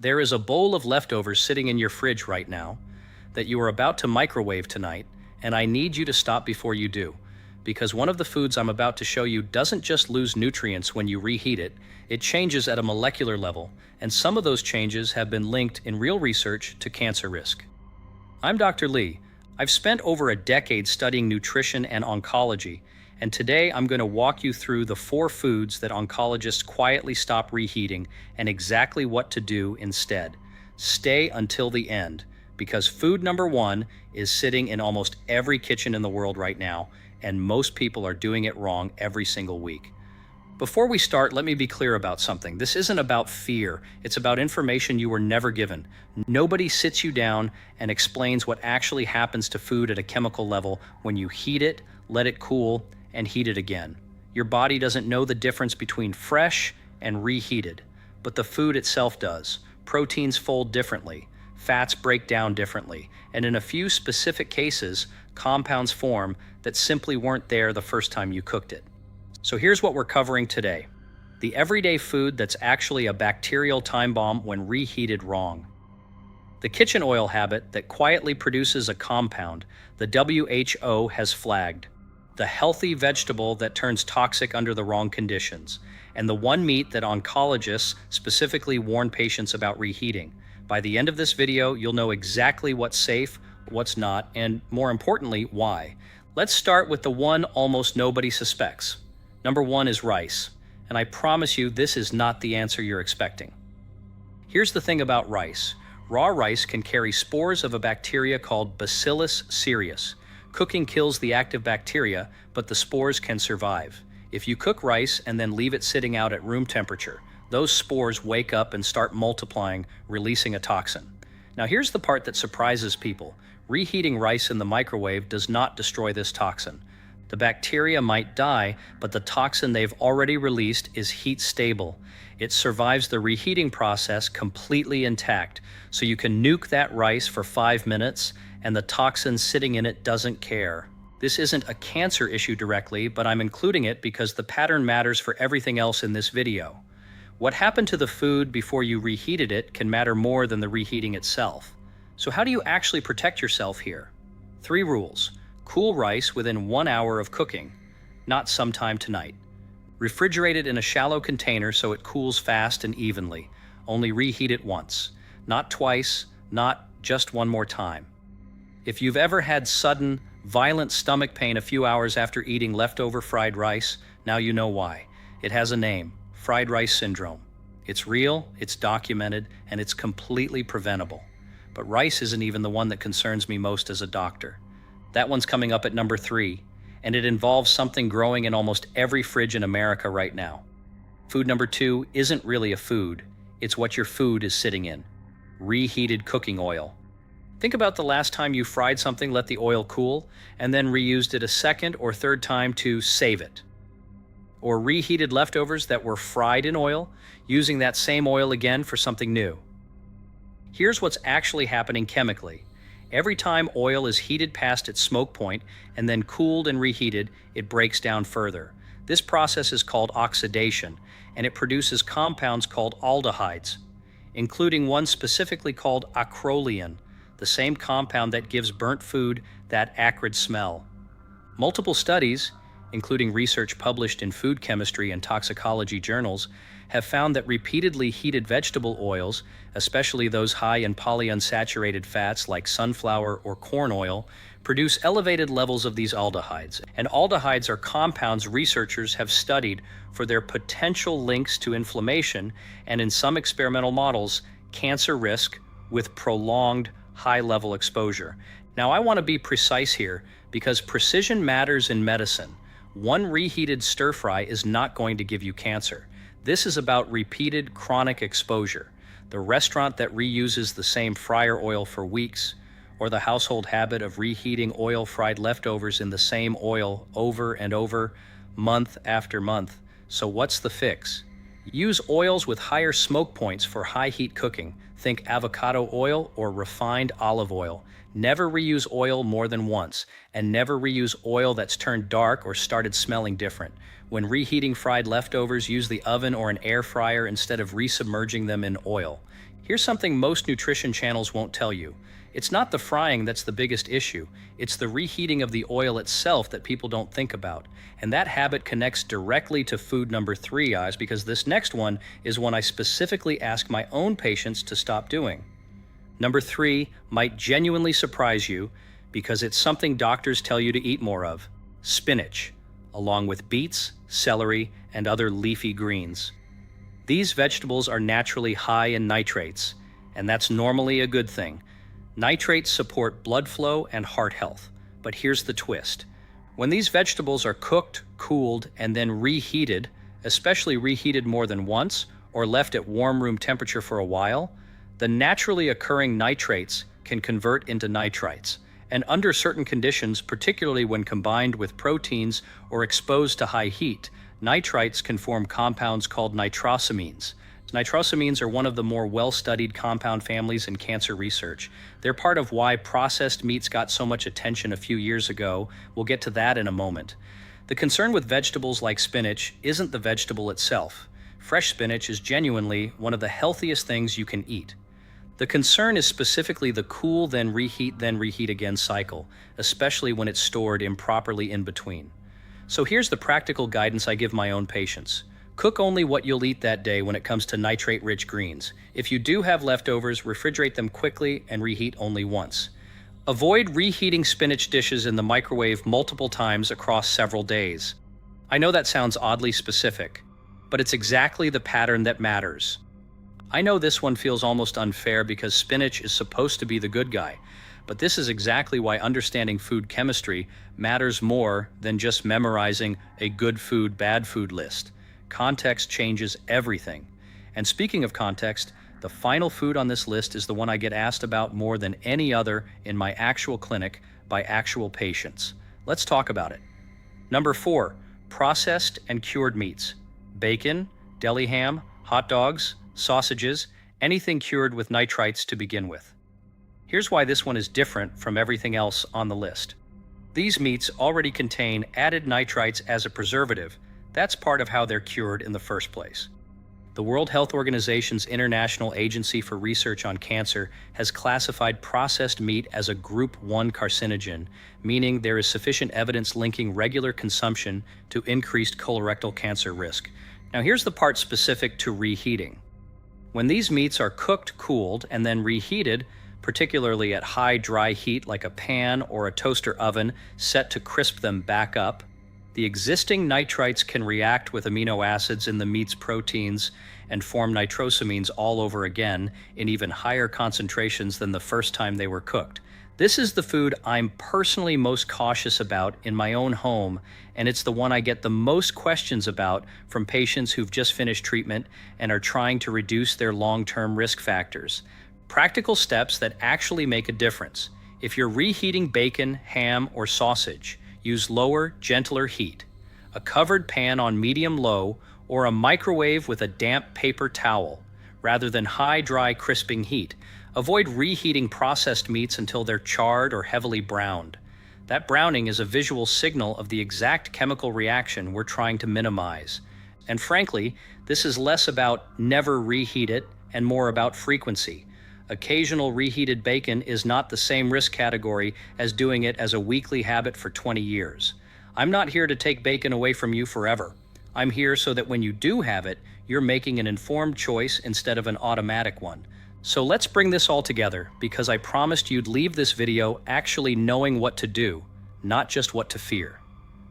There is a bowl of leftovers sitting in your fridge right now that you are about to microwave tonight, and I need you to stop before you do, because one of the foods I'm about to show you doesn't just lose nutrients when you reheat it, it changes at a molecular level, and some of those changes have been linked in real research to cancer risk. I'm Dr. Lee. I've spent over a decade studying nutrition and oncology, and today I'm going to walk you through the 4 foods that oncologists quietly stop reheating and exactly what to do instead. Stay until the end, because food number 1 is sitting in almost every kitchen in the world right now, and most people are doing it wrong every single week. Before we start, let me be clear about something. This isn't about fear. It's about information you were never given. Nobody sits you down and explains what actually happens to food at a chemical level when you heat it, let it cool, and heat it again. Your body doesn't know the difference between fresh and reheated, but the food itself does. Proteins fold differently, fats break down differently, and in a few specific cases, compounds form that simply weren't there the first time you cooked it. So here's what we're covering today: the everyday food that's actually a bacterial time bomb when reheated wrong. The kitchen oil habit that quietly produces a compound the WHO has flagged. The healthy vegetable that turns toxic under the wrong conditions. And the one meat that oncologists specifically warn patients about reheating. By the end of this video, you'll know exactly what's safe, what's not, and more importantly, why. Let's start with the one almost nobody suspects. Number 1 is rice, and I promise you this is not the answer you're expecting. Here's the thing about rice. Raw rice can carry spores of a bacteria called Bacillus cereus. Cooking kills the active bacteria, but the spores can survive. If you cook rice and then leave it sitting out at room temperature, those spores wake up and start multiplying, releasing a toxin. Now here's the part that surprises people. Reheating rice in the microwave does not destroy this toxin. The bacteria might die, but the toxin they've already released is heat stable. It survives the reheating process completely intact, so you can nuke that rice for 5 minutes and the toxin sitting in it doesn't care. This isn't a cancer issue directly, but I'm including it because the pattern matters for everything else in this video. What happened to the food before you reheated it can matter more than the reheating itself. So how do you actually protect yourself here? 3 rules. Cool rice within 1 hour of cooking, not sometime tonight. Refrigerate it in a shallow container so it cools fast and evenly. Only reheat it once, not twice, not just one more time. If you've ever had sudden, violent stomach pain a few hours after eating leftover fried rice, now you know why. It has a name: fried rice syndrome. It's real, it's documented, and it's completely preventable. But rice isn't even the one that concerns me most as a doctor. That one's coming up at number 3, and it involves something growing in almost every fridge in America right now. Food number 2 isn't really a food, it's what your food is sitting in: reheated cooking oil. Think about the last time you fried something, let the oil cool, and then reused it a second or third time to save it. Or reheated leftovers that were fried in oil, using that same oil again for something new. Here's what's actually happening chemically. Every time oil is heated past its smoke point and then cooled and reheated, it breaks down further. This process is called oxidation, and it produces compounds called aldehydes, including one specifically called acrolein, the same compound that gives burnt food that acrid smell. Multiple studies, including research published in food chemistry and toxicology journals, have found that repeatedly heated vegetable oils, especially those high in polyunsaturated fats like sunflower or corn oil, produce elevated levels of these aldehydes. And aldehydes are compounds researchers have studied for their potential links to inflammation and, in some experimental models, cancer risk with prolonged high-level exposure. Now, I want to be precise here because precision matters in medicine. One reheated stir-fry is not going to give you cancer. This is about repeated chronic exposure. The restaurant that reuses the same fryer oil for weeks, or the household habit of reheating oil-fried leftovers in the same oil over and over, month after month. So what's the fix? Use oils with higher smoke points for high heat cooking. Think avocado oil or refined olive oil. Never reuse oil more than once, and never reuse oil that's turned dark or started smelling different. When reheating fried leftovers, use the oven or an air fryer instead of resubmerging them in oil. Here's something most nutrition channels won't tell you. It's not the frying that's the biggest issue. It's the reheating of the oil itself that people don't think about. And that habit connects directly to food number 3, guys, because this next one is one I specifically ask my own patients to stop doing. Number 3 might genuinely surprise you because it's something doctors tell you to eat more of: spinach, along with beets, celery, and other leafy greens. These vegetables are naturally high in nitrates, and that's normally a good thing. Nitrates support blood flow and heart health, but here's the twist. When these vegetables are cooked, cooled, and then reheated, especially reheated more than once or left at warm room temperature for a while, the naturally occurring nitrates can convert into nitrites. And under certain conditions, particularly when combined with proteins or exposed to high heat, nitrites can form compounds called nitrosamines. Nitrosamines are one of the more well-studied compound families in cancer research. They're part of why processed meats got so much attention a few years ago. We'll get to that in a moment. The concern with vegetables like spinach isn't the vegetable itself. Fresh spinach is genuinely one of the healthiest things you can eat. The concern is specifically the cool, then reheat again cycle, especially when it's stored improperly in between. So here's the practical guidance I give my own patients. Cook only what you'll eat that day when it comes to nitrate-rich greens. If you do have leftovers, refrigerate them quickly and reheat only once. Avoid reheating spinach dishes in the microwave multiple times across several days. I know that sounds oddly specific, but it's exactly the pattern that matters. I know this one feels almost unfair because spinach is supposed to be the good guy, but this is exactly why understanding food chemistry matters more than just memorizing a good food, bad food list. Context changes everything. And speaking of context, the final food on this list is the one I get asked about more than any other in my actual clinic by actual patients. Let's talk about it. Number 4, processed and cured meats. Bacon, deli ham, hot dogs, sausages, anything cured with nitrites to begin with. Here's why this one is different from everything else on the list. These meats already contain added nitrites as a preservative. That's part of how they're cured in the first place. The World Health Organization's International Agency for Research on Cancer has classified processed meat as a Group 1 carcinogen, meaning there is sufficient evidence linking regular consumption to increased colorectal cancer risk. Now here's the part specific to reheating. When these meats are cooked, cooled, and then reheated, particularly at high dry heat like a pan or a toaster oven set to crisp them back up, the existing nitrites can react with amino acids in the meat's proteins and form nitrosamines all over again in even higher concentrations than the first time they were cooked. This is the food I'm personally most cautious about in my own home, and it's the one I get the most questions about from patients who've just finished treatment and are trying to reduce their long-term risk factors. Practical steps that actually make a difference. If you're reheating bacon, ham, or sausage, use lower, gentler heat, a covered pan on medium-low, or a microwave with a damp paper towel, rather than high, dry, crisping heat. Avoid reheating processed meats until they're charred or heavily browned. That browning is a visual signal of the exact chemical reaction we're trying to minimize. And frankly, this is less about never reheat it and more about frequency. Occasional reheated bacon is not the same risk category as doing it as a weekly habit for 20 years. I'm not here to take bacon away from you forever. I'm here so that when you do have it, you're making an informed choice instead of an automatic one. So let's bring this all together, because I promised you'd leave this video actually knowing what to do, not just what to fear.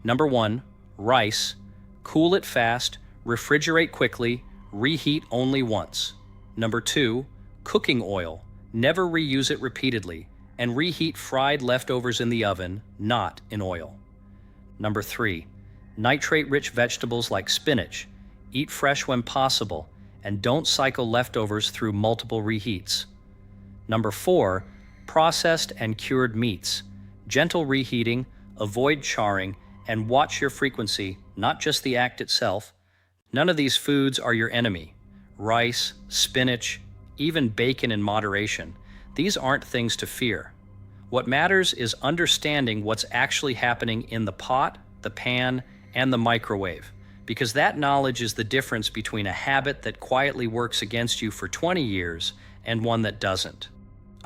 Number 1, rice. Cool it fast, refrigerate quickly, reheat only once. Number 2, cooking oil. Never reuse it repeatedly, and reheat fried leftovers in the oven, not in oil. Number 3, nitrate-rich vegetables like spinach. Eat fresh when possible, and don't cycle leftovers through multiple reheats. Number 4, processed and cured meats. Gentle reheating, avoid charring, and watch your frequency, not just the act itself. None of these foods are your enemy. Rice, spinach, even bacon in moderation. These aren't things to fear. What matters is understanding what's actually happening in the pot, the pan, and the microwave, because that knowledge is the difference between a habit that quietly works against you for 20 years and one that doesn't.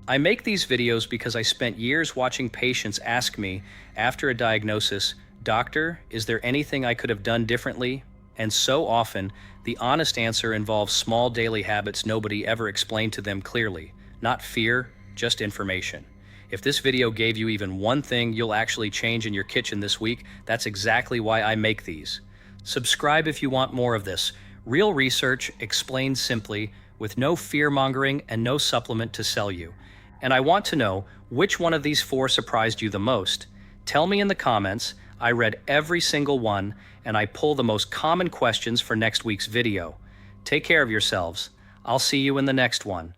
I make these videos because I spent years watching patients ask me after a diagnosis, "Doctor, is there anything I could have done differently?" And so often, the honest answer involves small daily habits nobody ever explained to them clearly. Not fear, just information. If this video gave you even one thing you'll actually change in your kitchen this week, that's exactly why I make these. Subscribe if you want more of this. Real research explained simply, with no fear-mongering and no supplement to sell you. And I want to know, which one of these 4 surprised you the most? Tell me in the comments. I read every single one, and I pull the most common questions for next week's video. Take care of yourselves. I'll see you in the next one.